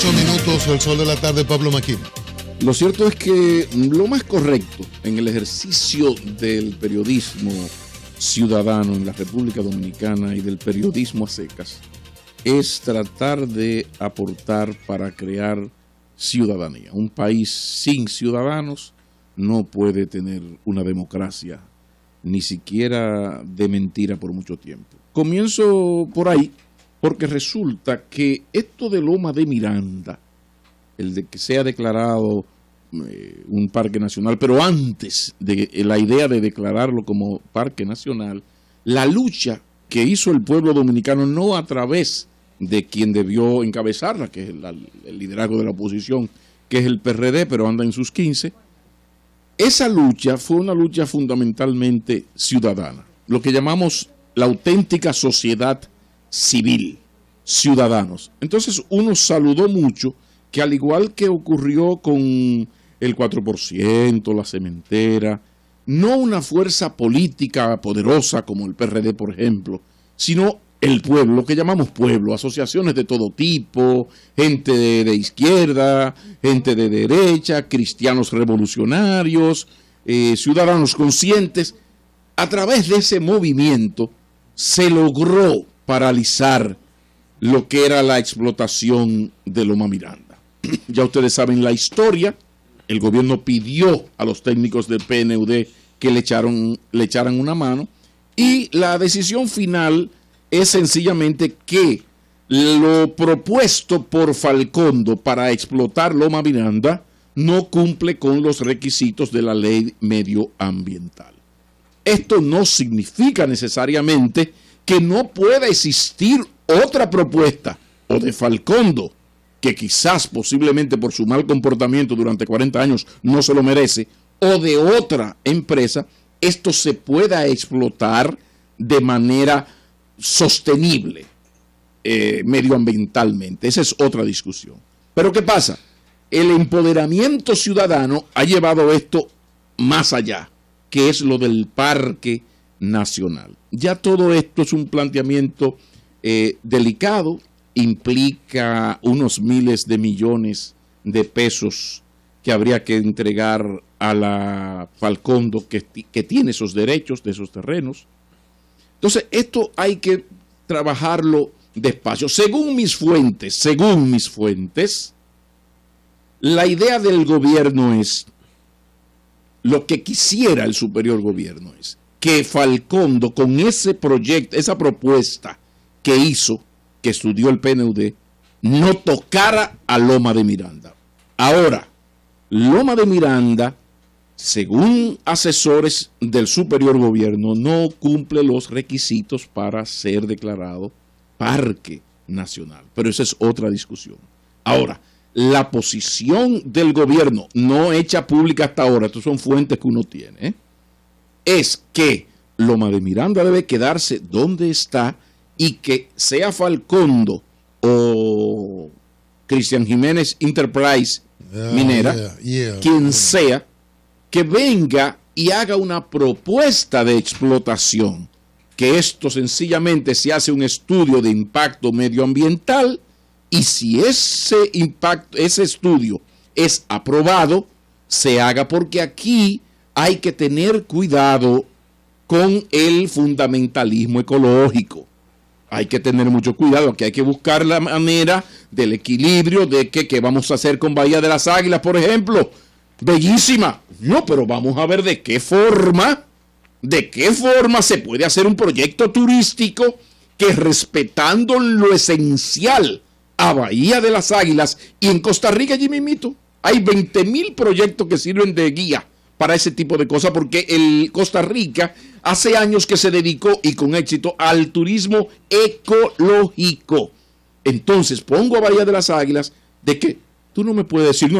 8 minutos, el sol de la tarde, Pablo Maquina. Lo cierto es que lo más correcto en el ejercicio del periodismo ciudadano en la República Dominicana y del periodismo a secas es tratar de aportar para crear ciudadanía. Un país sin ciudadanos no puede tener una democracia, ni siquiera de mentira por mucho tiempo. Comienzo por ahí, porque resulta que esto de Loma de Miranda, el de que sea declarado un parque nacional, pero antes de la idea de declararlo como parque nacional, la lucha que hizo el pueblo dominicano, no a través de quien debió encabezarla, que es el liderazgo de la oposición, que es el PRD, pero anda en sus 15, esa lucha fue una lucha fundamentalmente ciudadana, lo que llamamos la auténtica sociedad civil, ciudadanos. Entonces uno saludó mucho que, al igual que ocurrió con el 4%, la cementera, no una fuerza política poderosa como el PRD, por ejemplo, sino el pueblo, lo que llamamos pueblo, asociaciones de todo tipo, gente de izquierda, gente de derecha, cristianos revolucionarios, ciudadanos conscientes. A través de ese movimiento se logró paralizar lo que era la explotación de Loma Miranda. Ya ustedes saben la historia. El gobierno pidió a los técnicos del PNUD que le echaran una mano, y la decisión final es sencillamente que lo propuesto por Falcondo para explotar Loma Miranda no cumple con los requisitos de la ley medioambiental. Esto no significa necesariamente que no pueda existir otra propuesta, o de Falcondo, que quizás posiblemente por su mal comportamiento durante 40 años no se lo merece, o de otra empresa, esto se pueda explotar de manera sostenible medioambientalmente. Esa es otra discusión. Pero ¿qué pasa? El empoderamiento ciudadano ha llevado esto más allá, que es lo del Parque Nacional. Ya todo esto es un planteamiento delicado, implica unos miles de millones de pesos que habría que entregar a la Falcondo, que tiene esos derechos de esos terrenos. Entonces, esto hay que trabajarlo despacio. Según mis fuentes, la idea del gobierno es, lo que quisiera el superior gobierno es que Falcondo, con ese proyecto, esa propuesta que hizo, que estudió el PNUD, no tocara a Loma de Miranda. Ahora, Loma de Miranda, según asesores del superior gobierno, no cumple los requisitos para ser declarado parque nacional. Pero esa es otra discusión. Ahora, la posición del gobierno, no hecha pública hasta ahora, estas son fuentes que uno tiene, es que Loma de Miranda debe quedarse donde está, y que sea Falcondo o Cristian Jiménez Enterprise Minera, quien sea, que venga y haga una propuesta de explotación, que esto sencillamente se hace un estudio de impacto medioambiental, y si ese estudio es aprobado, se haga, porque aquí hay que tener cuidado con el fundamentalismo ecológico. Hay que tener mucho cuidado, que hay que buscar la manera del equilibrio de qué vamos a hacer con Bahía de las Águilas, por ejemplo. Bellísima. No, pero vamos a ver de qué forma se puede hacer un proyecto turístico que, respetando lo esencial a Bahía de las Águilas, y en Costa Rica allí mismito hay 20,000 proyectos que sirven de guía para ese tipo de cosas, porque Costa Rica hace años que se dedicó, y con éxito, al turismo ecológico. Entonces, pongo a Bahía de las Águilas, de que tú no me puedes decir, no.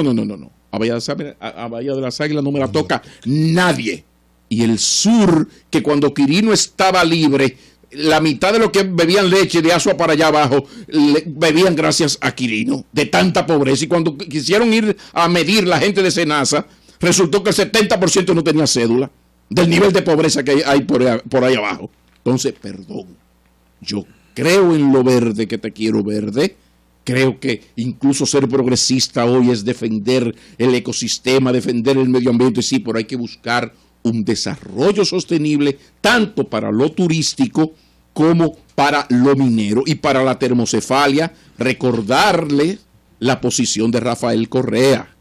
A Bahía de las Águilas no me la toca nadie. Y el sur, que cuando Quirino estaba libre, la mitad de lo que bebían leche de Asua para allá abajo, bebían gracias a Quirino, de tanta pobreza. Y cuando quisieron ir a medir la gente de Senasa, resultó que el 70% no tenía cédula, del nivel de pobreza que hay por ahí abajo. Entonces, perdón, yo creo en lo verde, que te quiero verde, Creo que incluso ser progresista hoy es defender el ecosistema, defender el medio ambiente, sí, pero hay que buscar un desarrollo sostenible tanto para lo turístico como para lo minero. Y para la termocefalia, recordarle la posición de Rafael Correa.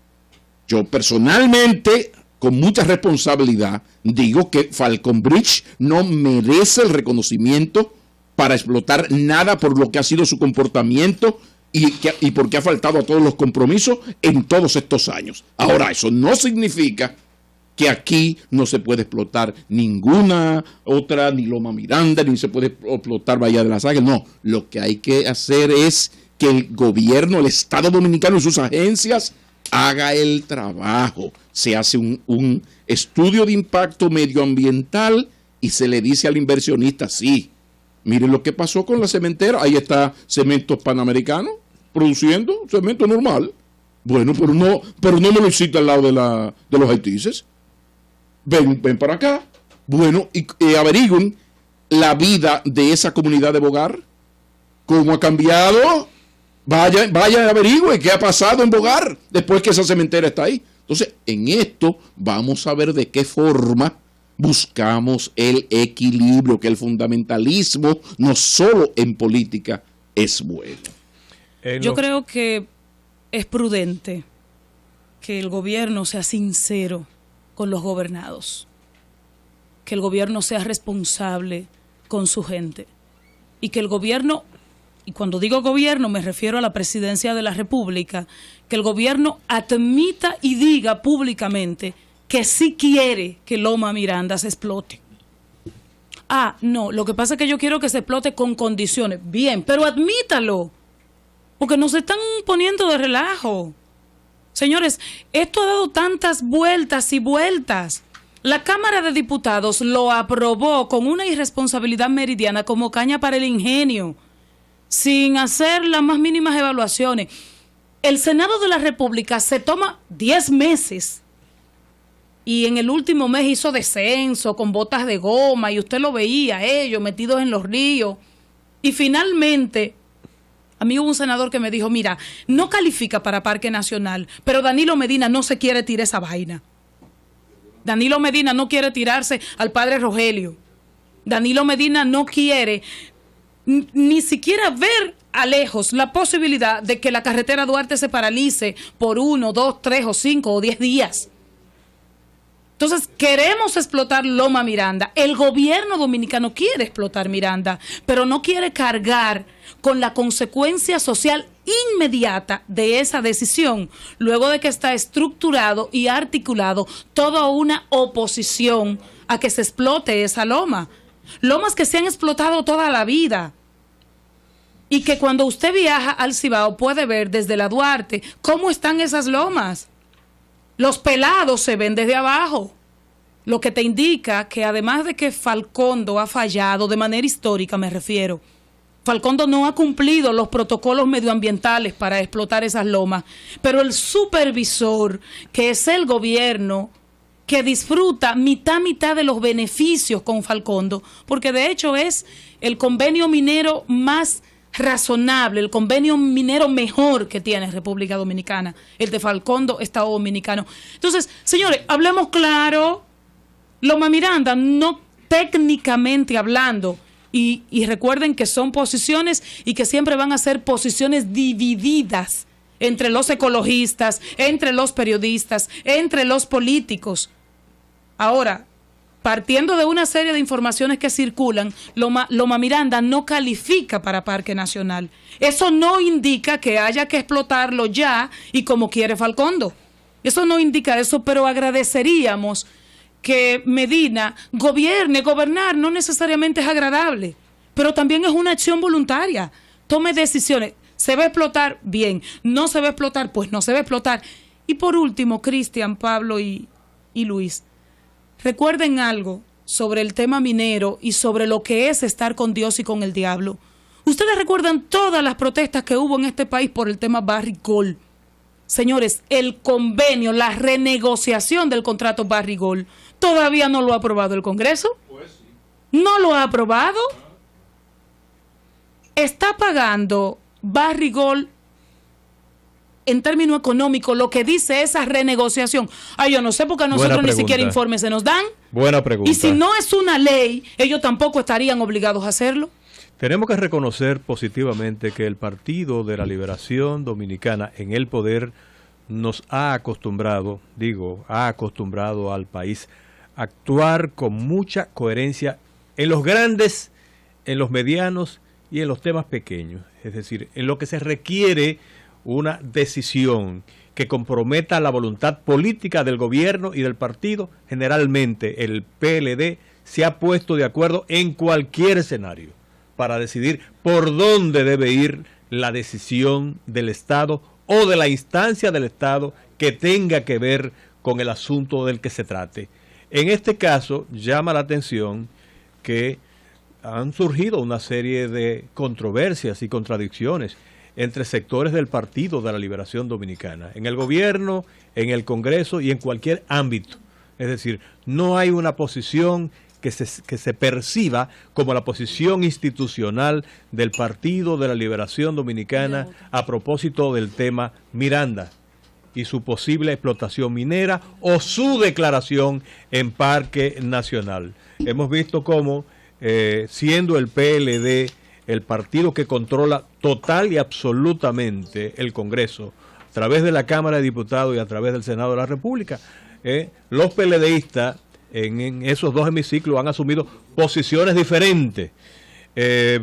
Yo personalmente, con mucha responsabilidad, digo que Falcon Bridge no merece el reconocimiento para explotar nada por lo que ha sido su comportamiento y porque ha faltado a todos los compromisos en todos estos años. Ahora, eso no significa que aquí no se puede explotar ninguna otra, ni Loma Miranda, ni se puede explotar Bahía de las Águilas. No, lo que hay que hacer es que el gobierno, el Estado Dominicano y sus agencias haga el trabajo. Se hace un estudio de impacto medioambiental y se le dice al inversionista, sí, miren lo que pasó con la cementera, ahí está Cementos Panamericanos produciendo cemento normal. Bueno, pero no me lo hiciste al lado de los haitises. Ven para acá. Bueno, y averigüen la vida de esa comunidad de Bogar. ¿Cómo ha cambiado? Vaya, averigüe qué ha pasado en Bogar después que esa cementera está ahí. Entonces, en esto vamos a ver de qué forma buscamos el equilibrio, que el fundamentalismo no solo en política es bueno. Yo creo que es prudente que el gobierno sea sincero con los gobernados, que el gobierno sea responsable con su gente y que el gobierno, y cuando digo gobierno me refiero a la presidencia de la República, que el gobierno admita y diga públicamente que sí quiere que Loma Miranda se explote. Ah, no, lo que pasa es que yo quiero que se explote con condiciones. Bien, pero admítalo, porque nos están poniendo de relajo. Señores, esto ha dado tantas vueltas y vueltas. La Cámara de Diputados lo aprobó con una irresponsabilidad meridiana como caña para el ingenio, sin hacer las más mínimas evaluaciones. El Senado de la República se toma 10 meses y en el último mes hizo descenso con botas de goma y usted lo veía, ellos metidos en los ríos. Y finalmente, a mí hubo un senador que me dijo, mira, no califica para Parque Nacional, pero Danilo Medina no se quiere tirar esa vaina. Danilo Medina no quiere tirarse al padre Rogelio. Danilo Medina no quiere ni siquiera ver a lejos la posibilidad de que la carretera Duarte se paralice por 1, 2, 3 o 5 o 10 días. Entonces, queremos explotar Loma Miranda. El gobierno dominicano quiere explotar Miranda, pero no quiere cargar con la consecuencia social inmediata de esa decisión, luego de que está estructurado y articulado toda una oposición a que se explote esa loma. Lomas que se han explotado toda la vida. Y que cuando usted viaja al Cibao puede ver desde la Duarte cómo están esas lomas. Los pelados se ven desde abajo, lo que te indica que además de que Falcondo ha fallado, de manera histórica me refiero, Falcondo no ha cumplido los protocolos medioambientales para explotar esas lomas, pero el supervisor, que es el gobierno, que disfruta mitad de los beneficios con Falcondo, porque de hecho es el convenio minero más razonable, el convenio minero mejor que tiene República Dominicana, el de Falcondo, Estado Dominicano. Entonces, señores, hablemos claro. Loma Miranda, no técnicamente hablando, y recuerden que son posiciones y que siempre van a ser posiciones divididas entre los ecologistas, entre los periodistas, entre los políticos. Ahora, partiendo de una serie de informaciones que circulan, Loma Miranda no califica para Parque Nacional. Eso no indica que haya que explotarlo ya y como quiere Falcondo. Eso no indica eso, pero agradeceríamos que Medina gobierne. Gobernar no necesariamente es agradable, pero también es una acción voluntaria. Tome decisiones. ¿Se va a explotar? Bien. ¿No se va a explotar? Pues no se va a explotar. Y por último, Cristian, Pablo y Luis, recuerden algo sobre el tema minero y sobre lo que es estar con Dios y con el diablo. Ustedes recuerdan todas las protestas que hubo en este país por el tema Barrick Gold. Señores, el convenio, la renegociación del contrato Barrick Gold, ¿todavía no lo ha aprobado el Congreso? Pues sí. ¿No lo ha aprobado? Está pagando Barrick Gold en términos económicos lo que dice esa renegociación? Ay, yo no sé, porque a nosotros ni siquiera informes se nos dan. Buena pregunta. Y si no es una ley, ellos tampoco estarían obligados a hacerlo. Tenemos que reconocer positivamente que el Partido de la Liberación Dominicana en el poder nos ha acostumbrado al país a actuar con mucha coherencia en los grandes, en los medianos y en los temas pequeños. Es decir, en lo que se requiere una decisión que comprometa la voluntad política del gobierno y del partido, generalmente el PLD se ha puesto de acuerdo en cualquier escenario para decidir por dónde debe ir la decisión del Estado o de la instancia del Estado que tenga que ver con el asunto del que se trate. En este caso, llama la atención que han surgido una serie de controversias y contradicciones entre sectores del Partido de la Liberación Dominicana, en el gobierno, en el Congreso y en cualquier ámbito. Es decir, no hay una posición que se perciba como la posición institucional del Partido de la Liberación Dominicana a propósito del tema Miranda y su posible explotación minera o su declaración en Parque Nacional. Hemos visto cómo, siendo el PLD el partido que controla total y absolutamente el Congreso, a través de la Cámara de Diputados y a través del Senado de la República, los PLDistas en esos dos hemiciclos han asumido posiciones diferentes.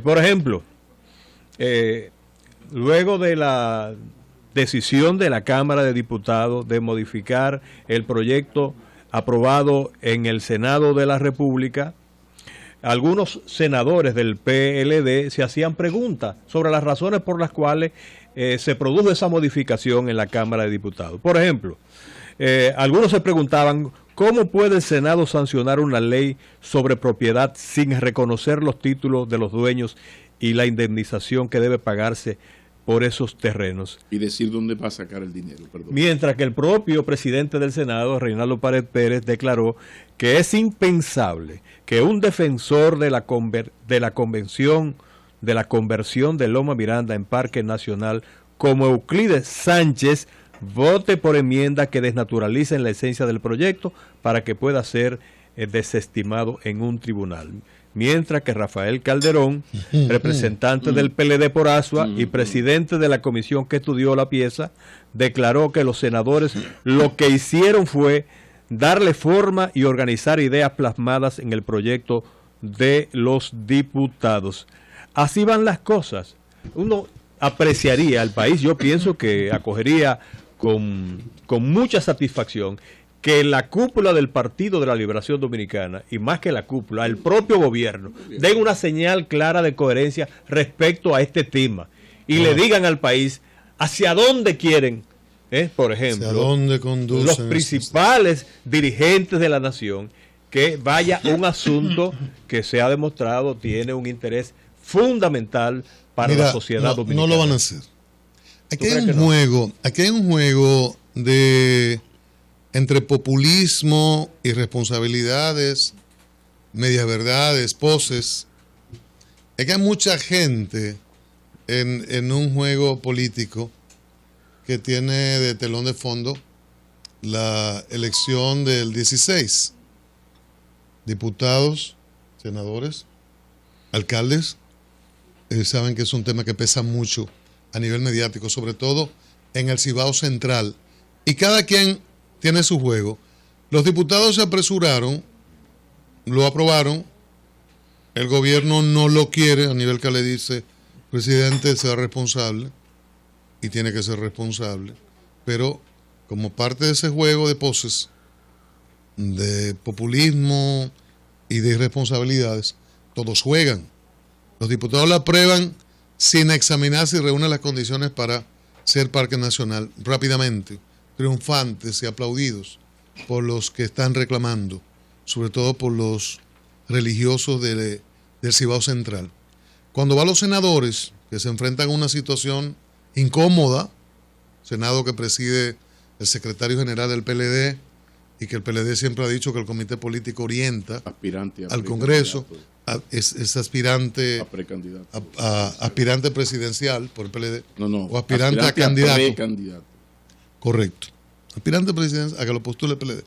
Por ejemplo, luego de la decisión de la Cámara de Diputados de modificar el proyecto aprobado en el Senado de la República, algunos senadores del PLD se hacían preguntas sobre las razones por las cuales se produjo esa modificación en la Cámara de Diputados. Por ejemplo, algunos se preguntaban cómo puede el Senado sancionar una ley sobre propiedad sin reconocer los títulos de los dueños y la indemnización que debe pagarse por esos terrenos. Y decir dónde va a sacar el dinero. Perdón. Mientras que el propio presidente del Senado, Reinaldo Pared Pérez, declaró que es impensable que un defensor de la conversión de Loma Miranda en Parque Nacional como Euclides Sánchez vote por enmienda que desnaturalicen la esencia del proyecto para que pueda ser desestimado en un tribunal. Mientras que Rafael Calderón, representante del PLD por Asua y presidente de la comisión que estudió la pieza, declaró que los senadores lo que hicieron fue darle forma y organizar ideas plasmadas en el proyecto de los diputados. Así van las cosas. Uno apreciaría al país, yo pienso que acogería con mucha satisfacción que la cúpula del Partido de la Liberación Dominicana, y más que la cúpula, el propio gobierno, den una señal clara de coherencia respecto a este tema y le digan al país hacia dónde quieren, por ejemplo, los principales dirigentes de la nación, que vaya un asunto que se ha demostrado tiene un interés fundamental para la sociedad dominicana. No lo van a hacer. Aquí hay un juego de entre populismo, irresponsabilidades, medias verdades, poses. Es que hay mucha gente en un juego político que tiene de telón de fondo la elección del 16. Diputados, senadores, alcaldes, saben que es un tema que pesa mucho a nivel mediático, sobre todo en el Cibao Central. Y cada quien tiene su juego. Los diputados se apresuraron, lo aprobaron, el gobierno no lo quiere, a nivel que le dice, presidente, sea responsable, y tiene que ser responsable, pero como parte de ese juego de poses, de populismo y de irresponsabilidades, todos juegan. Los diputados la aprueban sin examinar si reúne las condiciones para ser parque nacional rápidamente, triunfantes y aplaudidos por los que están reclamando, sobre todo por los religiosos del Cibao Central. Cuando va a los senadores, que se enfrentan a una situación incómoda, Senado que preside el secretario general del PLD, y que el PLD siempre ha dicho que el comité político orienta al Congreso, es aspirante aspirante presidencial por el PLD. O aspirante a candidato. Precandidato. Correcto. Aspirante presidencial a que lo postule el PLD.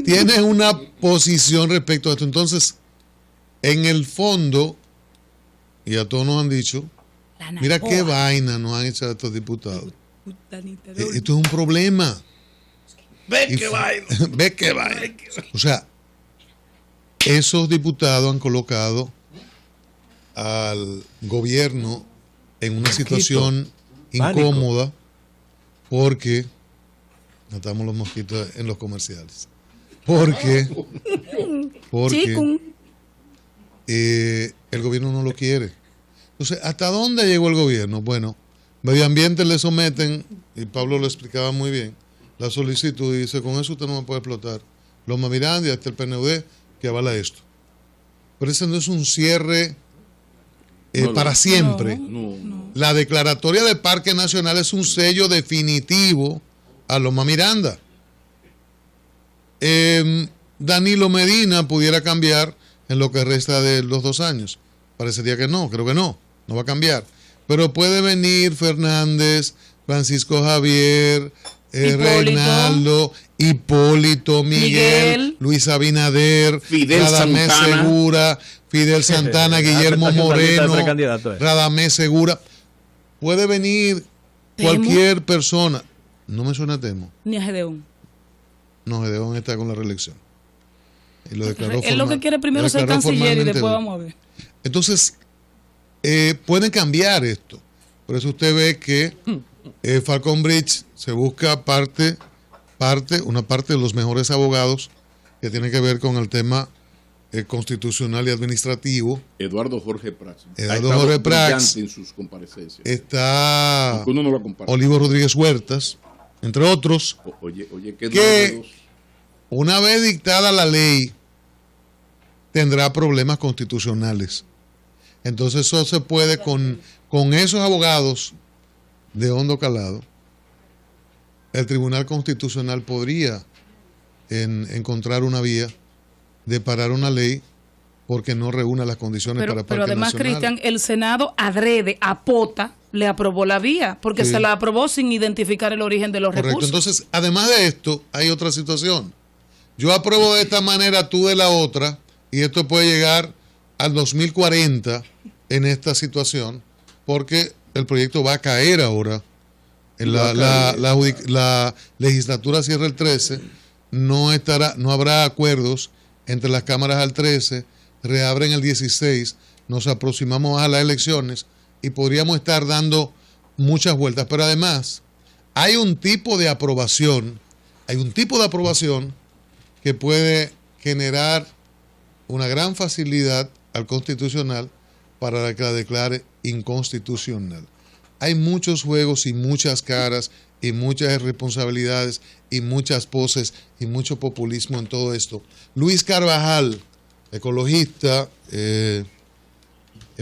Tiene una posición respecto a esto. Entonces, en el fondo, y a todos nos han dicho, mira qué vaina nos han hecho a estos diputados. Esto es un problema. Ve qué vaina. Ve qué vaina. O sea, esos diputados han colocado al gobierno en una situación incómoda porque matamos los mosquitos en los comerciales. Porque el gobierno no lo quiere. Entonces, ¿hasta dónde llegó el gobierno? Bueno, Medio Ambiente le someten, y Pablo lo explicaba muy bien, la solicitud y dice, con eso usted no me puede explotar. Loma Miranda y hasta el PNUD que avala esto. Pero ese no es un cierre para siempre. No. La declaratoria de Parque Nacional es un sello definitivo a Loma Miranda. Danilo Medina pudiera cambiar en lo que resta de los 2 años. Parecería que no, creo que no va a cambiar. Pero puede venir Fernández, Francisco Javier, Reinaldo, Hipólito, Miguel, Luis Abinader, Radamés Segura, Fidel Santana, Guillermo Moreno, Radamés Segura. Puede venir cualquier persona. No me suena a Temo. Ni a Gedeón. No, Gedeón está con la reelección. Y lo declaró él lo que quiere primero ser canciller y después vamos a ver. Entonces, pueden cambiar esto. Por eso usted ve que Falcon Bridge se busca una parte de los mejores abogados que tiene que ver con el tema constitucional y administrativo. Eduardo Jorge Prats. En sus comparecencias. Está uno no lo compara. Olivo Rodríguez Huertas, entre otros. Oye, que una vez dictada la ley tendrá problemas constitucionales. Entonces eso se puede con esos abogados de hondo calado. El Tribunal Constitucional podría encontrar una vía de parar una ley porque no reúna las condiciones para Parque Pero además, Nacional. Cristian, el Senado adrede, a pota, le aprobó la vía, porque se la aprobó sin identificar el origen de los recursos. Entonces, además de esto, hay otra situación. Yo apruebo de esta manera, tú de la otra, y esto puede llegar al 2040 en esta situación, porque el proyecto va a caer ahora. La legislatura cierra el 13, no habrá acuerdos entre las cámaras al 13, reabren el 16, nos aproximamos a las elecciones y podríamos estar dando muchas vueltas. Pero además, hay un tipo de aprobación que puede generar una gran facilidad al Constitucional para que la declare inconstitucional. Hay muchos juegos y muchas caras y muchas responsabilidades y muchas poses y mucho populismo en todo esto. Luis Carvajal, ecologista,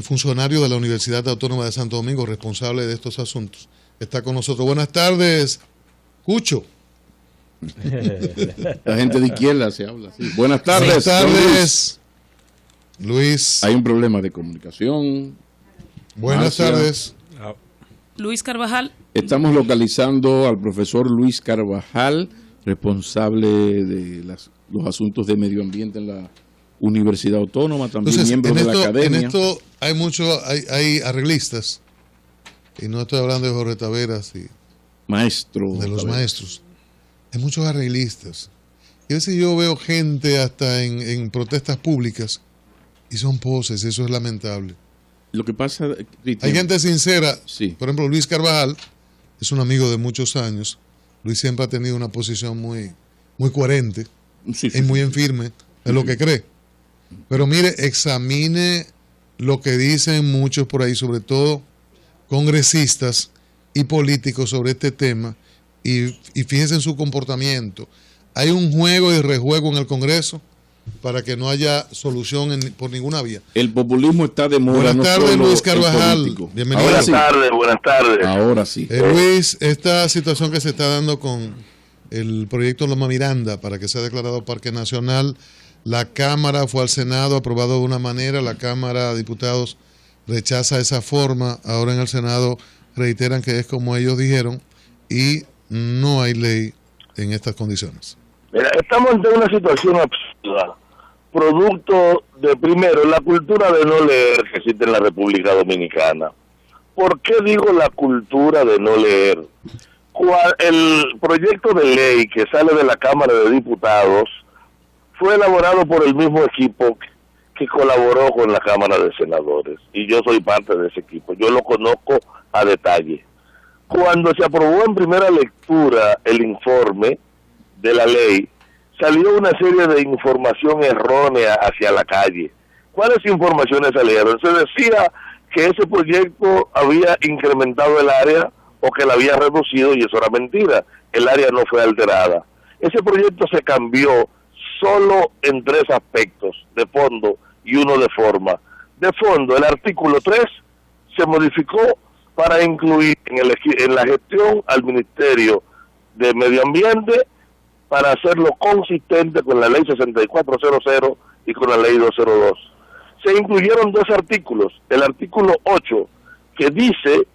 funcionario de la Universidad Autónoma de Santo Domingo, responsable de estos asuntos, está con nosotros. Buenas tardes, Cucho. La gente de izquierda se habla así. Buenas tardes. Buenas tardes, Luis. Hay un problema de comunicación. Buenas tardes. Luis Carvajal. Estamos localizando al profesor Luis Carvajal, responsable de los asuntos de medio ambiente en la Universidad Autónoma, también entonces, miembro de la academia. En esto hay arreglistas, y no estoy hablando de Jorge Taveras y maestro de los maestros. Hay muchos arreglistas. Y a veces yo veo gente hasta en protestas públicas y son poses, eso es lamentable. Lo que pasa, Cristian, hay gente sincera, sí. Por ejemplo, Luis Carvajal es un amigo de muchos años. Luis siempre ha tenido una posición muy, muy coherente y muy en firme de lo que cree. Pero mire, examine lo que dicen muchos por ahí, sobre todo congresistas y políticos sobre este tema, y fíjense en su comportamiento. Hay un juego y rejuego en el Congreso para que no haya solución por ninguna vía. El populismo está de moda. Buenas tardes, Luis Carvajal. Bienvenido. Buenas tardes. Ahora sí. Luis, esta situación que se está dando con el proyecto Loma Miranda para que sea declarado Parque Nacional, La Cámara fue al Senado, aprobado de una manera, la Cámara de Diputados rechaza esa forma, ahora en el Senado reiteran que es como ellos dijeron y no hay ley en estas condiciones. Mira, estamos ante una situación absurda, producto de, primero, la cultura de no leer que existe en la República Dominicana. ¿Por qué digo la cultura de no leer? El proyecto de ley que sale de la Cámara de Diputados fue elaborado por el mismo equipo que colaboró con la Cámara de Senadores, y yo soy parte de ese equipo, yo lo conozco a detalle. Cuando se aprobó en primera lectura el informe de la ley, salió una serie de información errónea hacia la calle. ¿Cuáles informaciones salieron? Se decía que ese proyecto había incrementado el área o que la había reducido, y eso era mentira. El área no fue alterada. Ese proyecto se cambió solo en 3 aspectos, de fondo y uno de forma. De fondo, el artículo 3 se modificó para incluir en la gestión al Ministerio de Medio Ambiente, para hacerlo consistente con la ley 6400 y con la ley 202. Se incluyeron 2 artículos. El artículo 8, que dice,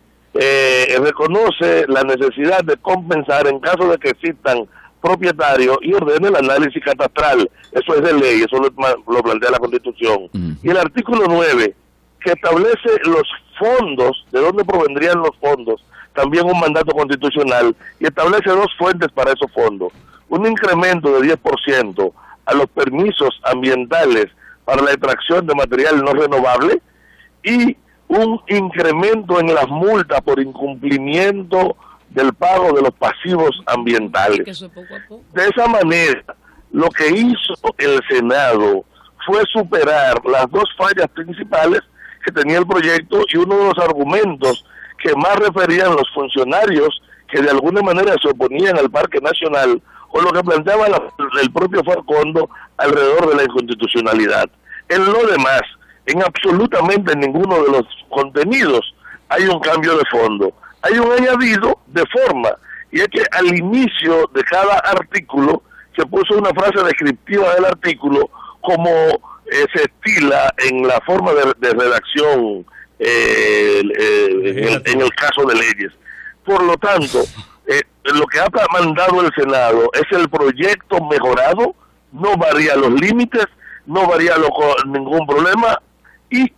reconoce la necesidad de compensar en caso de que existan propietarios y ordena el análisis catastral. Eso es de ley, eso lo plantea la Constitución. Y el artículo 9, que establece los fondos, de dónde provendrían los fondos, también un mandato constitucional, y establece 2 fuentes para esos fondos. Un incremento de 10% a los permisos ambientales para la extracción de material no renovable y un incremento en las multas por incumplimiento del pago de los pasivos ambientales. De esa manera, lo que hizo el Senado fue superar las 2 fallas principales que tenía el proyecto y uno de los argumentos que más referían los funcionarios que de alguna manera se oponían al Parque Nacional, o lo que planteaba el propio Farcondo alrededor de la inconstitucionalidad. En lo demás, en absolutamente ninguno de los contenidos hay un cambio de fondo. Hay un añadido de forma, y es que al inicio de cada artículo se puso una frase descriptiva del artículo, como se estila en la forma de redacción en el caso de leyes. Por lo tanto, lo que ha mandado el Senado es el proyecto mejorado, no varía los límites, no varía ningún problema, y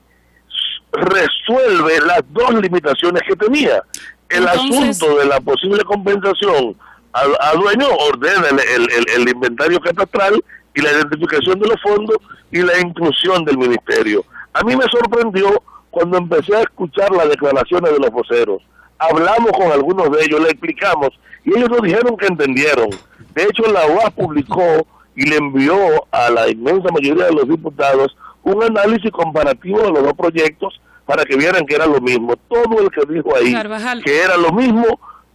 resuelve las 2 limitaciones que tenía. El asunto de la posible compensación a dueño ordena el inventario catastral y la identificación de los fondos y la inclusión del ministerio. A mí me sorprendió cuando empecé a escuchar las declaraciones de los voceros. Hablamos con algunos de ellos, le explicamos, y ellos nos dijeron que entendieron. De hecho, la UAS publicó y le envió a la inmensa mayoría de los diputados un análisis comparativo de los 2 proyectos para que vieran que era lo mismo. Todo el que dijo ahí Carvajal, que era lo mismo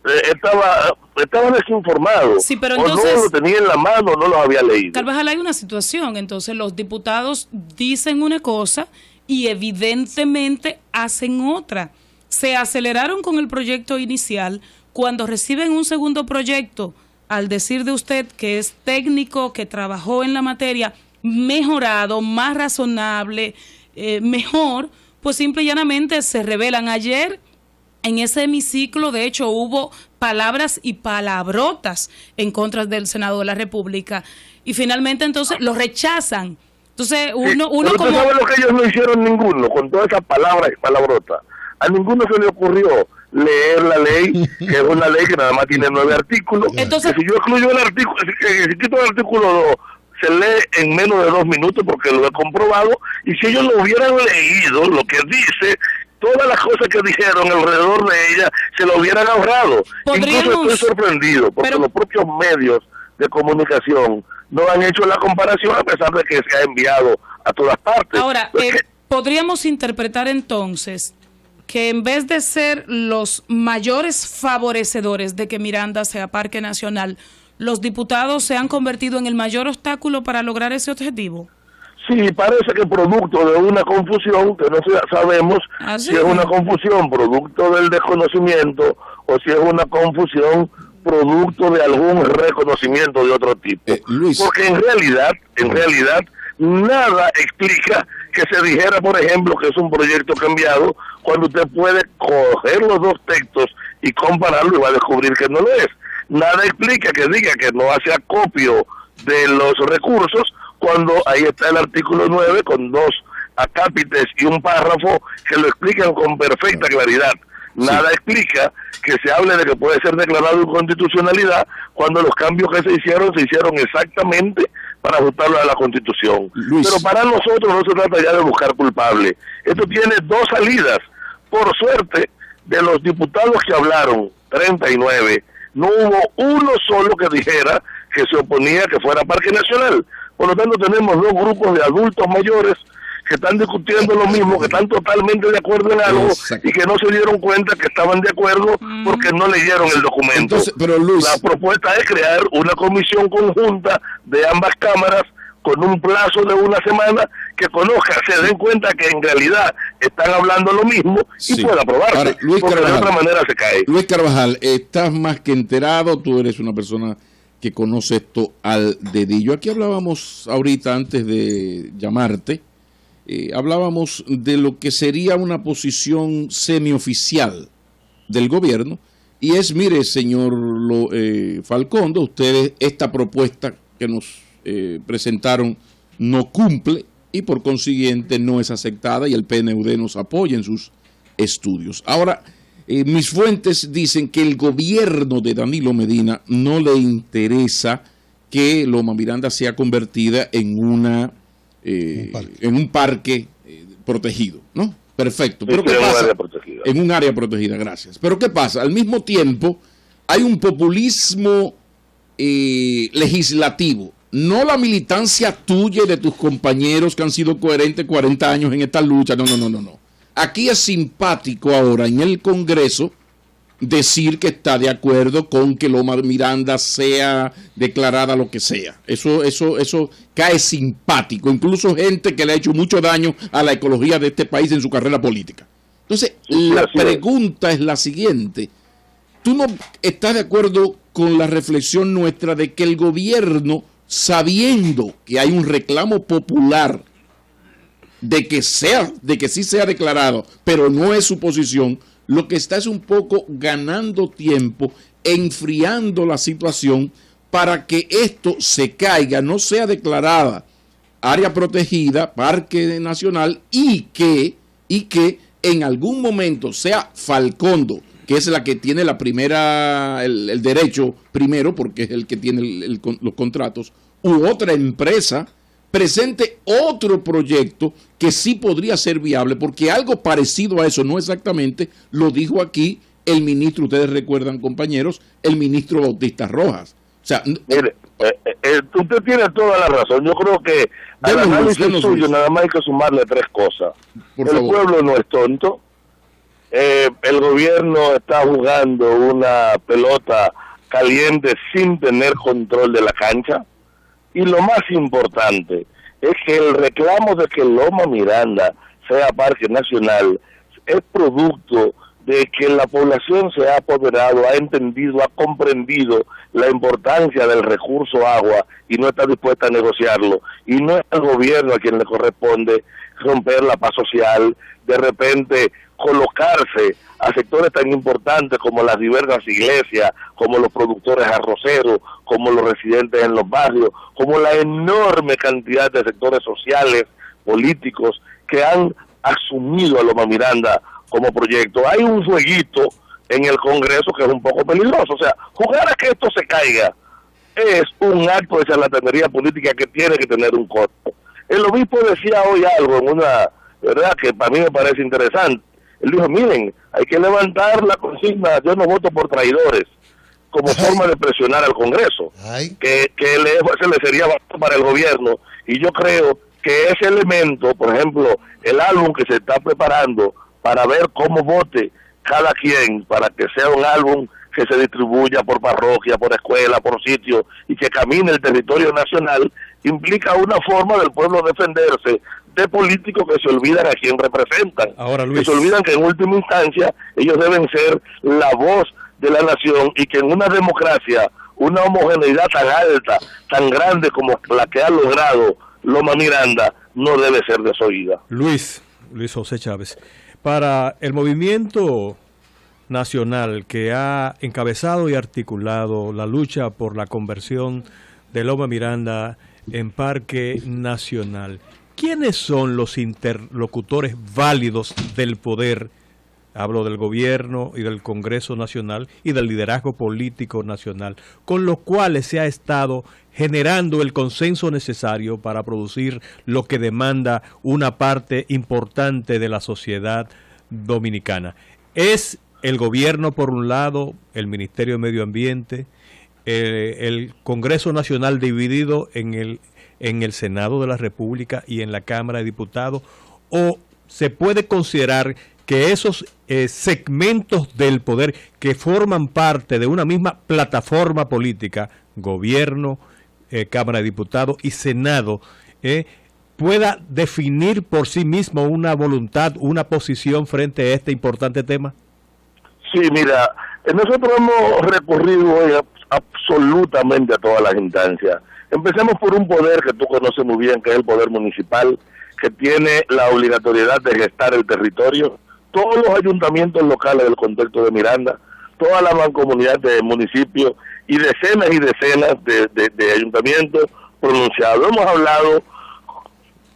estaba desinformado. Sí, pero o entonces, no lo tenía en la mano, no lo había leído. Carvajal, hay una situación. Entonces, los diputados dicen una cosa y evidentemente hacen otra. Se aceleraron con el proyecto inicial. Cuando reciben un segundo proyecto, al decir de usted que es técnico, que trabajó en la materia, mejorado, más razonable, mejor, pues simple y llanamente se rebelan. Ayer en ese hemiciclo, de hecho, hubo palabras y palabrotas en contra del Senado de la República, y finalmente entonces lo rechazan. Entonces uno pero como... ¿tú sabes lo que ellos no hicieron ninguno con todas esas palabras y palabrotas? A ninguno se le ocurrió leer la ley, que es una ley que nada más tiene 9 artículos. Entonces, si yo excluyo el artículo, si quito el artículo 2, se lee en menos de 2 minutos porque lo he comprobado, y si ellos lo hubieran leído, lo que dice, todas las cosas que dijeron alrededor de ella, se lo hubieran ahorrado. Incluso estoy sorprendido, porque los propios medios de comunicación no han hecho la comparación, a pesar de que se ha enviado a todas partes. Ahora, podríamos interpretar entonces que en vez de ser los mayores favorecedores de que Miranda sea Parque Nacional, los diputados se han convertido en el mayor obstáculo para lograr ese objetivo. Sí, parece que producto de una confusión, que no sabemos si es una confusión producto del desconocimiento o si es una confusión producto de algún reconocimiento de otro tipo. Luis. Porque en realidad nada explica que se dijera, por ejemplo, que es un proyecto cambiado, cuando usted puede coger los dos textos y compararlo y va a descubrir que no lo es. Nada explica que diga que no hace acopio de los recursos, cuando ahí está el artículo 9 con dos acápites y un párrafo que lo explican con perfecta claridad. Nada explica que se hable de que puede ser declarado inconstitucionalidad cuando los cambios que se hicieron exactamente para ajustarlo a la Constitución. Luis. Pero para nosotros no se trata ya de buscar culpable. Esto tiene dos salidas. Por suerte, de los diputados que hablaron, 39, no hubo uno solo que dijera que se oponía que fuera Parque Nacional. Por lo tanto, tenemos dos grupos de adultos mayores que están discutiendo lo mismo, que están totalmente de acuerdo en algo y que no se dieron cuenta que estaban de acuerdo porque no leyeron el documento. Entonces, pero Luis, la propuesta es crear una comisión conjunta de ambas cámaras con un plazo de una semana que conozca, se den cuenta que en realidad están hablando lo mismo y pueda aprobarse. Ahora, Luis porque Carvajal, de otra manera se cae. Luis Carvajal, estás más que enterado, tú eres una persona que conoce esto al dedillo. Aquí hablábamos ahorita, antes de llamarte, hablábamos de lo que sería una posición semioficial del gobierno, y es, mire, señor Falcondo, ustedes esta propuesta que nos presentaron no cumple y por consiguiente no es aceptada y el PNUD nos apoya en sus estudios. Ahora, mis fuentes dicen que el gobierno de Danilo Medina no le interesa que Loma Miranda sea convertida en un parque protegido, ¿no? Perfecto. Pero ¿qué pasa? En un área protegida, gracias. Pero ¿qué pasa? Al mismo tiempo hay un populismo legislativo. No la militancia tuya y de tus compañeros que han sido coherentes 40 años en esta lucha. No. Aquí es simpático ahora en el Congreso decir que está de acuerdo con que Loma Miranda sea declarada lo que sea. Eso cae simpático. Incluso gente que le ha hecho mucho daño a la ecología de este país en su carrera política. Entonces, la pregunta es la siguiente. ¿Tú no estás de acuerdo con la reflexión nuestra de que el gobierno, sabiendo que hay un reclamo popular de que sí sea declarado, pero no es su posición, lo que está es un poco ganando tiempo, enfriando la situación para que esto se caiga, no sea declarada área protegida, parque nacional, y que en algún momento sea Falcondo, que es la que tiene el derecho primero, porque es el que tiene los contratos, u otra empresa presente otro proyecto que sí podría ser viable, porque algo parecido a eso, no exactamente, lo dijo aquí el ministro, ustedes recuerdan, compañeros, el ministro Bautista Rojas. O sea, mire, usted tiene toda la razón. Yo creo que al análisis suyo nada más hay que sumarle tres cosas. El pueblo no es tonto. El gobierno está jugando una pelota caliente sin tener control de la cancha. Y lo más importante es que el reclamo de que Loma Miranda sea parque nacional es producto de que la población se ha apoderado, ha entendido, ha comprendido la importancia del recurso agua y no está dispuesta a negociarlo. Y no es al gobierno a quien le corresponde romper la paz social, de repente colocarse a sectores tan importantes como las diversas iglesias, como los productores arroceros, como los residentes en los barrios, como la enorme cantidad de sectores sociales, políticos, que han asumido a Loma Miranda como proyecto. Hay un jueguito en el Congreso que es un poco peligroso. O sea, jugar a que esto se caiga es un acto de charlatanería política que tiene que tener un costo. El obispo decía hoy algo en una, ¿verdad?, que para mí me parece interesante. Él dijo, miren, hay que levantar la consigna, yo no voto por traidores, como forma de presionar al Congreso, que se le sería bastante para el gobierno. Y yo creo que ese elemento, por ejemplo, el álbum que se está preparando para ver cómo vote cada quien, para que sea un álbum que se distribuya por parroquia, por escuela, por sitio, y que camine el territorio nacional, implica una forma del pueblo defenderse de políticos que se olvidan a quién representan. Ahora, Luis, que se olvidan que en última instancia ellos deben ser la voz de la nación, y que en una democracia, una homogeneidad tan alta, tan grande como la que ha logrado Loma Miranda no debe ser desoída. Luis José Chávez, para el movimiento nacional que ha encabezado y articulado la lucha por la conversión de Loma Miranda en parque nacional, ¿quiénes son los interlocutores válidos del poder? Hablo del gobierno y del Congreso Nacional y del liderazgo político nacional, con los cuales se ha estado generando el consenso necesario para producir lo que demanda una parte importante de la sociedad dominicana. Es el gobierno por un lado, el Ministerio de Medio Ambiente, el Congreso Nacional dividido en el Senado de la República y en la Cámara de Diputados, o se puede considerar que esos segmentos del poder que forman parte de una misma plataforma política, gobierno, Cámara de Diputados y Senado, pueda definir por sí mismo una voluntad, una posición frente a este importante tema? Sí, mira, nosotros hemos recurrido hoy absolutamente a todas las instancias. Empecemos por un poder que tú conoces muy bien, que es el poder municipal, que tiene la obligatoriedad de gestar el territorio. Todos los ayuntamientos locales del contexto de Miranda, toda la mancomunidad de municipios y decenas de ayuntamientos pronunciados. Hemos hablado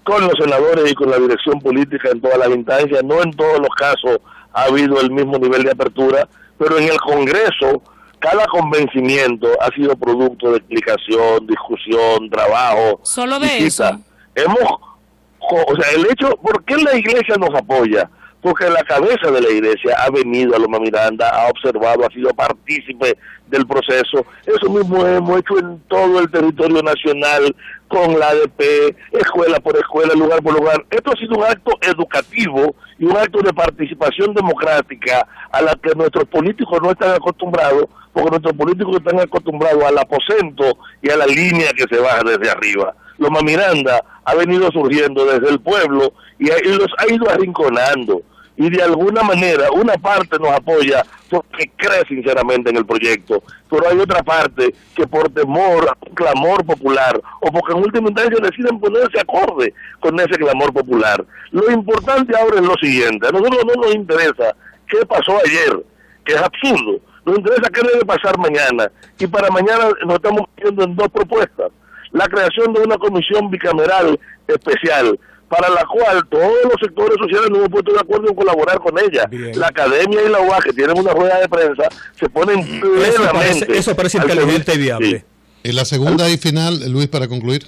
con los senadores y con la dirección política en todas las instancias. No en todos los casos ha habido el mismo nivel de apertura, pero en el Congreso cada convencimiento ha sido producto de explicación, discusión, trabajo. Solo de eso. El hecho, ¿por qué la iglesia nos apoya? Porque la cabeza de la iglesia ha venido a Loma Miranda, ha observado, ha sido partícipe del proceso. Eso mismo hemos hecho en todo el territorio nacional, con la ADP, escuela por escuela, lugar por lugar. Esto ha sido un acto educativo y un acto de participación democrática a la que nuestros políticos no están acostumbrados, porque nuestros políticos están acostumbrados al aposento y a la línea que se baja desde arriba. Loma Miranda ha venido surgiendo desde el pueblo y los ha ido arrinconando. Y de alguna manera una parte nos apoya porque cree sinceramente en el proyecto, pero hay otra parte que por temor a un clamor popular o porque en última instancia deciden ponerse acorde con ese clamor popular. Lo importante ahora es lo siguiente: a nosotros no nos interesa qué pasó ayer, que es absurdo, nos interesa qué debe pasar mañana, y para mañana nos estamos viendo en dos propuestas: la creación de una comisión bicameral especial, para la cual todos los sectores sociales no hemos puesto de acuerdo en colaborar con ella. Bien. La academia y la UAS, que tienen una rueda de prensa, se ponen plenamente. Eso parece inteligente y viable. Sí. Y la segunda y final, Luis, para concluir.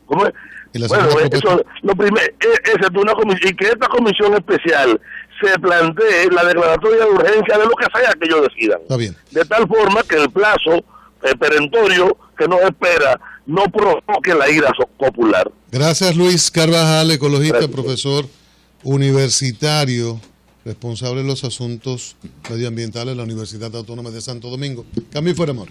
¿Cómo es? Bueno, eso, lo primero es una comisión, y que esta comisión especial se plantee la declaratoria de urgencia de lo que sea que ellos decidan. Está bien. De tal forma que el plazo perentorio que nos espera no provoque la ira popular. Gracias, Luis Carvajal, ecologista, profesor universitario, responsable de los asuntos medioambientales de la Universidad Autónoma de Santo Domingo. Cambio y fuera, amor.